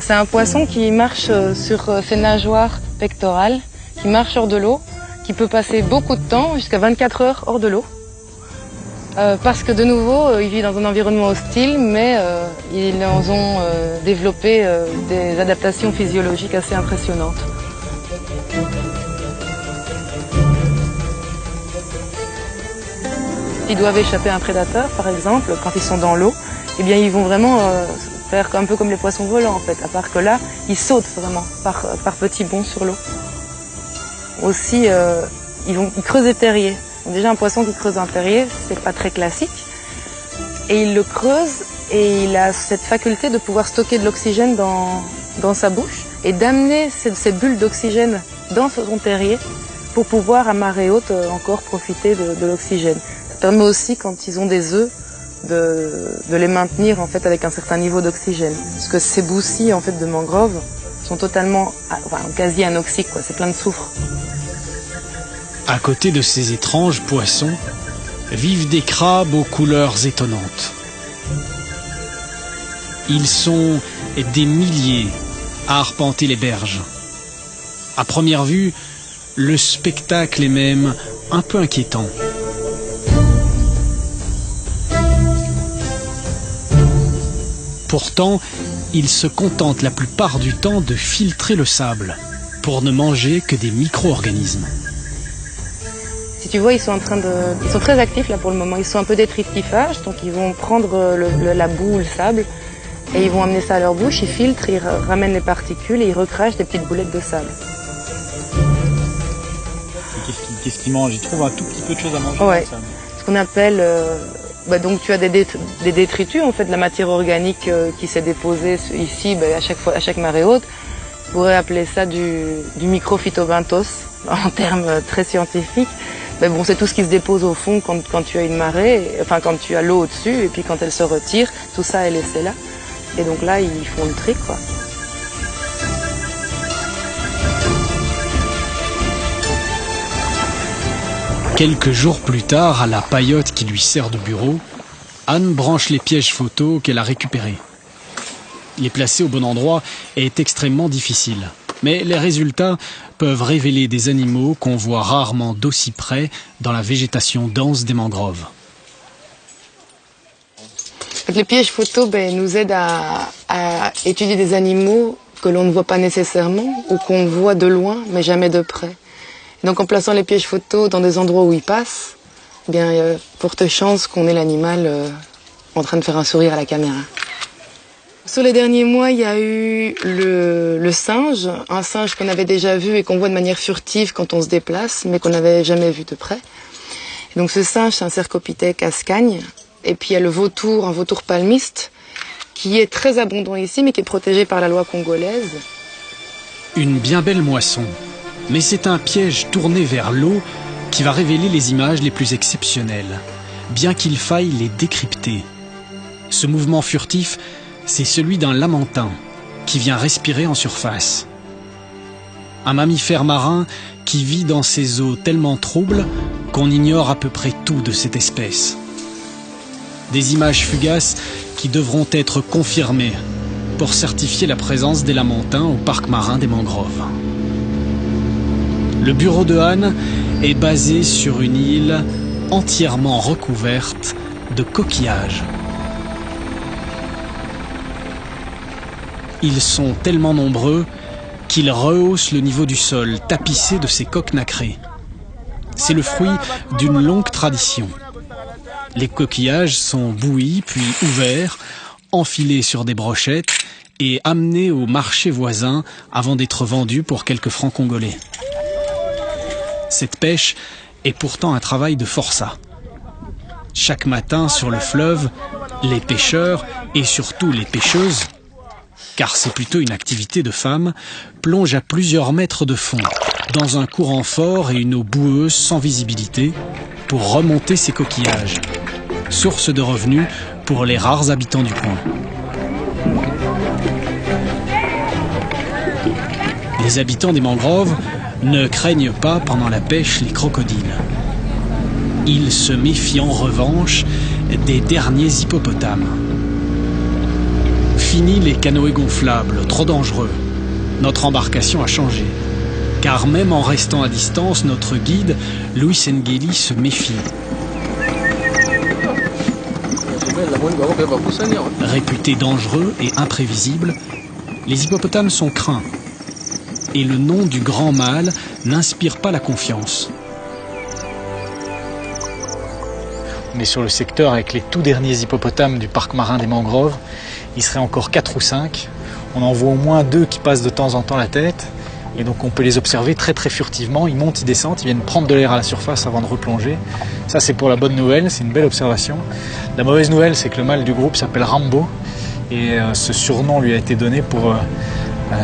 C'est un poisson qui marche sur ses nageoires pectorales, qui marche hors de l'eau, qui peut passer beaucoup de temps, jusqu'à 24 heures hors de l'eau. Parce que de nouveau, il vit dans un environnement hostile, mais ils ont développé des adaptations physiologiques assez impressionnantes. S'ils doivent échapper à un prédateur, par exemple, quand ils sont dans l'eau, eh bien ils vont vraiment faire un peu comme les poissons volants en fait, à part que là, ils sautent vraiment par petits bonds sur l'eau. Aussi, ils creusent des terriers. Donc déjà, un poisson qui creuse un terrier, c'est pas très classique. Et il le creuse et il a cette faculté de pouvoir stocker de l'oxygène dans sa bouche et d'amener ces bulles d'oxygène dans son terrier pour pouvoir, à marée haute, encore profiter de l'oxygène. Ça permet aussi, quand ils ont des œufs, de les maintenir en fait avec un certain niveau d'oxygène. Parce que ces boussis en fait de mangrove sont totalement, quasi anoxiques, quoi. C'est plein de soufre. À côté de ces étranges poissons, vivent des crabes aux couleurs étonnantes. Ils sont des milliers à arpenter les berges. À première vue, le spectacle est même un peu inquiétant. Pourtant, ils se contentent la plupart du temps de filtrer le sable pour ne manger que des micro-organismes. Si tu vois, ils sont très actifs là pour le moment. Ils sont un peu détritifhages, donc ils vont prendre la boue ou le sable et ils vont amener ça à leur bouche, ils filtrent, ils ramènent les particules et ils recrachent des petites boulettes de sable. Qu'est-ce qu'ils mangent? Ils trouvent un tout petit peu de choses à manger. Ouais. Ce qu'on appelle, donc tu as des détritus en fait de la matière organique qui s'est déposée ici à chaque marée haute. On pourrait appeler ça du microphytobenthos en termes très scientifiques. Mais bon, c'est tout ce qui se dépose au fond quand tu as une marée, enfin quand tu as l'eau au-dessus, et puis quand elle se retire, tout ça est laissé là. Et donc là, ils font le tri, quoi. Quelques jours plus tard, à la paillote qui lui sert de bureau, Anne branche les pièges photos qu'elle a récupérés. Les placer au bon endroit est extrêmement difficile. Mais les résultats peuvent révéler des animaux qu'on voit rarement d'aussi près dans la végétation dense des mangroves. Les pièges photos nous aident à étudier des animaux que l'on ne voit pas nécessairement ou qu'on voit de loin mais jamais de près. Et donc en plaçant les pièges photos dans des endroits où ils passent, il y a forte chance qu'on ait l'animal en train de faire un sourire à la caméra. Sur les derniers mois, il y a eu le singe, un singe qu'on avait déjà vu et qu'on voit de manière furtive quand on se déplace, mais qu'on n'avait jamais vu de près. Et donc ce singe, c'est un Cercopithèque ascagne. Et puis il y a le vautour, un vautour palmiste, qui est très abondant ici, mais qui est protégé par la loi congolaise. Une bien belle moisson, mais c'est un piège tourné vers l'eau qui va révéler les images les plus exceptionnelles, bien qu'il faille les décrypter. Ce mouvement furtif, c'est celui d'un lamantin qui vient respirer en surface. Un mammifère marin qui vit dans ces eaux tellement troubles qu'on ignore à peu près tout de cette espèce. Des images fugaces qui devront être confirmées pour certifier la présence des lamantins au parc marin des mangroves. Le bureau de Anne est basé sur une île entièrement recouverte de coquillages. Ils sont tellement nombreux qu'ils rehaussent le niveau du sol, tapissé de ces coques nacrées. C'est le fruit d'une longue tradition. Les coquillages sont bouillis puis ouverts, enfilés sur des brochettes et amenés au marché voisin avant d'être vendus pour quelques francs congolais. Cette pêche est pourtant un travail de forçat. Chaque matin sur le fleuve, les pêcheurs et surtout les pêcheuses, car c'est plutôt une activité de femmes, plongent à plusieurs mètres de fond, dans un courant fort et une eau boueuse sans visibilité, pour remonter ces coquillages, source de revenus pour les rares habitants du coin. Les habitants des mangroves ne craignent pas pendant la pêche les crocodiles. Ils se méfient en revanche des derniers hippopotames. Fini les canoës gonflables, trop dangereux. Notre embarcation a changé. Car même en restant à distance, notre guide, Luis Ngueli, se méfie. Réputés dangereux et imprévisibles, les hippopotames sont craints. Et le nom du grand mâle n'inspire pas la confiance. On est sur le secteur avec les tout derniers hippopotames du parc marin des mangroves. Il serait encore 4 ou 5. On en voit au moins 2 qui passent de temps en temps la tête. Et donc on peut les observer très très furtivement. Ils montent, ils descendent, ils viennent prendre de l'air à la surface avant de replonger. Ça c'est pour la bonne nouvelle, c'est une belle observation. La mauvaise nouvelle, c'est que le mâle du groupe s'appelle Rambo. Et ce surnom lui a été donné pour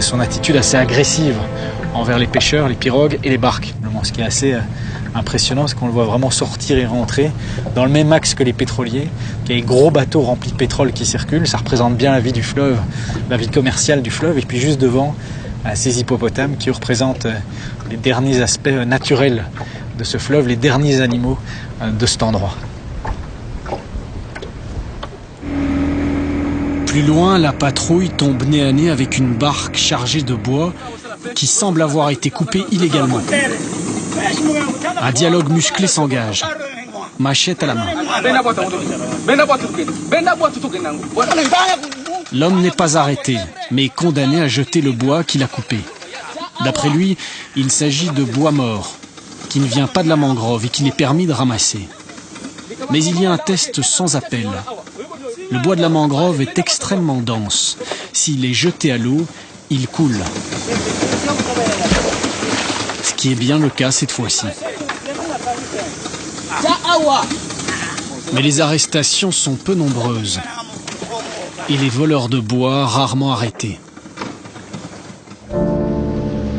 son attitude assez agressive envers les pêcheurs, les pirogues et les barques. Ce qui est assez impressionnant, c'est qu'on le voit vraiment sortir et rentrer dans le même axe que les pétroliers. Il y a des gros bateaux remplis de pétrole qui circulent, ça représente bien la vie du fleuve, la vie commerciale du fleuve. Et puis juste devant, ces hippopotames qui représentent les derniers aspects naturels de ce fleuve, les derniers animaux de cet endroit. Plus loin, la patrouille tombe nez à nez avec une barque chargée de bois qui semble avoir été coupée illégalement. Un dialogue musclé s'engage, machette à la main. L'homme n'est pas arrêté, mais condamné à jeter le bois qu'il a coupé. D'après lui, il s'agit de bois mort, qui ne vient pas de la mangrove et qu'il est permis de ramasser. Mais il y a un test sans appel. Le bois de la mangrove est extrêmement dense. S'il est jeté à l'eau, il coule. Ce qui est bien le cas cette fois-ci. Mais les arrestations sont peu nombreuses. Et les voleurs de bois rarement arrêtés.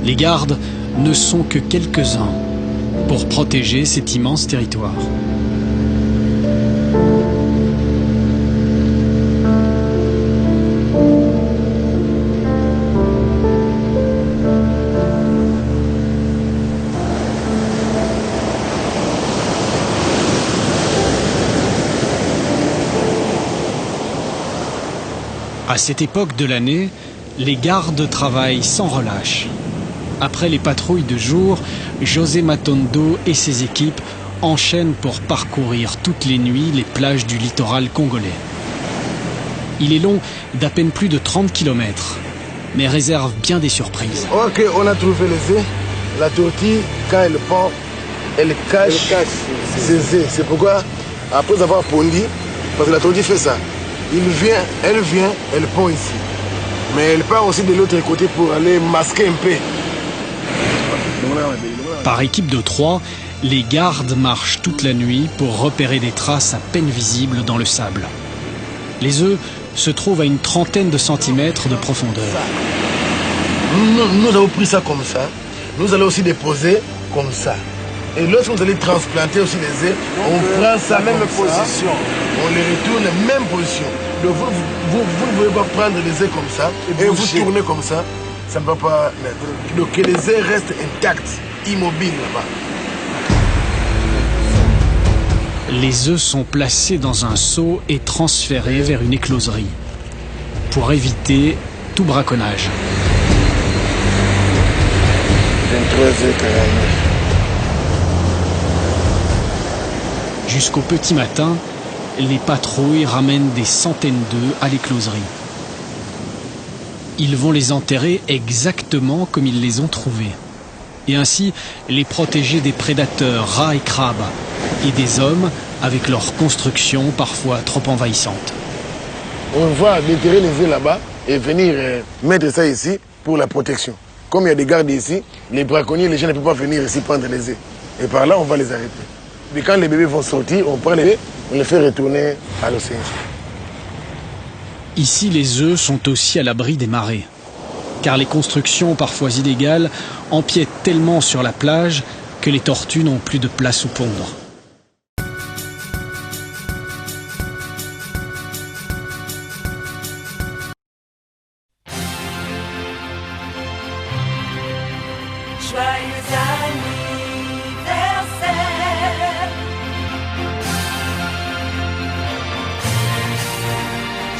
Les gardes ne sont que quelques-uns pour protéger cet immense territoire. À cette époque de l'année, les gardes travaillent sans relâche. Après les patrouilles de jour, José Matondo et ses équipes enchaînent pour parcourir toutes les nuits les plages du littoral congolais. Il est long d'à peine plus de 30 km, mais réserve bien des surprises. Ok, on a trouvé les œufs. La tortille, quand elle pond, elle cache ses œufs. C'est pourquoi, après avoir pondu, parce que la tortille fait ça, elle pond ici. Mais elle part aussi de l'autre côté pour aller masquer un peu. Par équipe de 3, les gardes marchent toute la nuit pour repérer des traces à peine visibles dans le sable. Les œufs se trouvent à une trentaine de centimètres de profondeur. Nous avons pris ça comme ça. Nous allons aussi déposer comme ça. Et lorsque vous allez transplanter aussi les œufs, on prend ça même position. On les retourne même position. Donc vous ne pouvez pas prendre les œufs comme ça et vous tournez comme ça. Ça ne va pas naître. Donc que les œufs restent intacts, immobiles là-bas. Les œufs sont placés dans un seau et transférés vers une écloserie pour éviter tout braconnage. 23h49. Jusqu'au petit matin, les patrouilles ramènent des centaines d'œufs à l'écloserie. Ils vont les enterrer exactement comme ils les ont trouvés. Et ainsi les protéger des prédateurs, rats et crabes, et des hommes avec leurs constructions parfois trop envahissantes. On va déterrer les œufs là-bas et venir mettre ça ici pour la protection. Comme il y a des gardes ici, les braconniers, les gens ne peuvent pas venir ici prendre les œufs. Et par là, on va les arrêter. Puis quand les bébés vont sortir, on prend les bébés, on les fait retourner à l'océan. Ici, les œufs sont aussi à l'abri des marées. Car les constructions, parfois illégales, empiètent tellement sur la plage que les tortues n'ont plus de place où pondre. Joyeux anniversaire.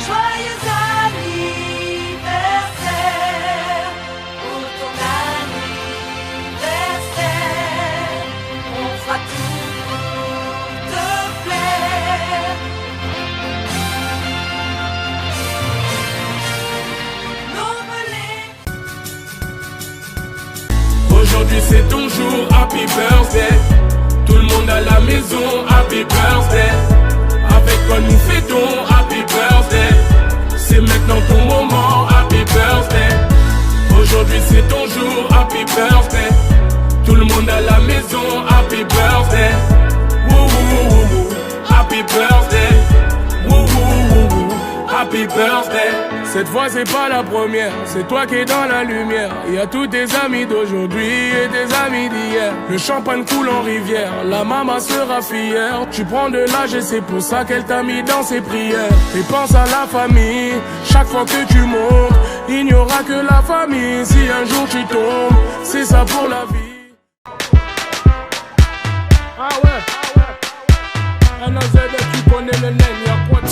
Joyeux anniversaire pour ton anniversaire. On fera tout pour te plaire. Aujourd'hui c'est ton jour, happy birthday. Tout le monde à la maison, happy birthday. Avec quoi nous fêtons, happy birthday. C'est maintenant ton moment, happy birthday. Aujourd'hui c'est ton jour, happy birthday. Tout le monde à la maison, happy birthday. Woo woo woo woo, happy birthday. Woo woo woo woo, happy birthday. Cette fois c'est pas la première, c'est toi qui es dans la lumière. Il y a tous tes amis d'aujourd'hui et tes amis d'hier. Le champagne coule en rivière, la maman sera fière. Tu prends de l'âge et c'est pour ça qu'elle t'a mis dans ses prières. Et pense à la famille, chaque fois que tu montes, il n'y aura que la famille. Si un jour tu tombes, c'est ça pour la vie. Ah ouais, NAZ, tu connais le name, y'a quoi de...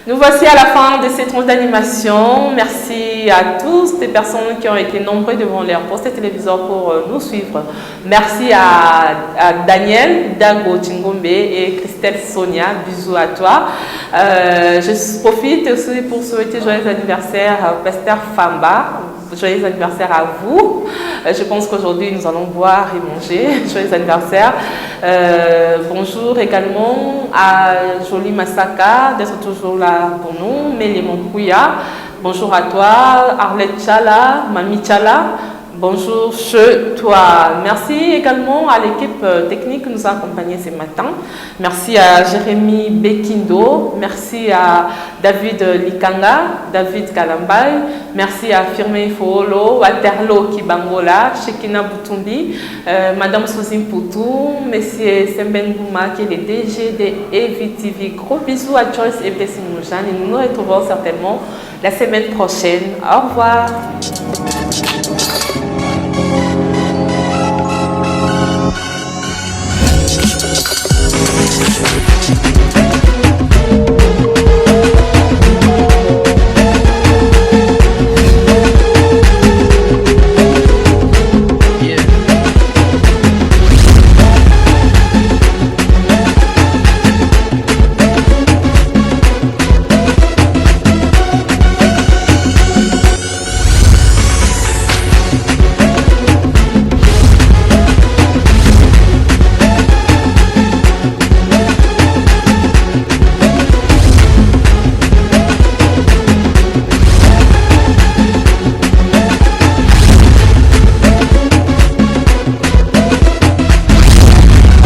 Nous voici à la fin de cette tranche d'animation. Merci à tous les personnes qui ont été nombreux devant leur poste téléviseur pour nous suivre. Merci à Daniel, Dago Chingombe et Christelle Sonia. Bisous à toi. Je profite aussi pour souhaiter joyeux anniversaire à Pasteur Famba. Joyeux anniversaire à vous. Je pense qu'aujourd'hui nous allons boire et manger. Joyeux anniversaire. Bonjour également à Jolie Masaka d'être toujours là pour nous. Mélie Monkouya. Bonjour à toi. Arlette Chala, Mami Chala. Bonjour chez toi. Merci également à l'équipe technique qui nous a accompagnés ce matin. Merci à Jérémy Bekindo. Merci à David Likanga, David Kalambay. Merci à Firme Foolo, Waterlo Kibangola, Shekina Boutumbi, Madame Souzine Poutou, Monsieur Semben Bouma qui est le DG de EVTV. Gros bisous à Joyce et Bessie Moujane et nous nous retrouvons certainement la semaine prochaine. Au revoir.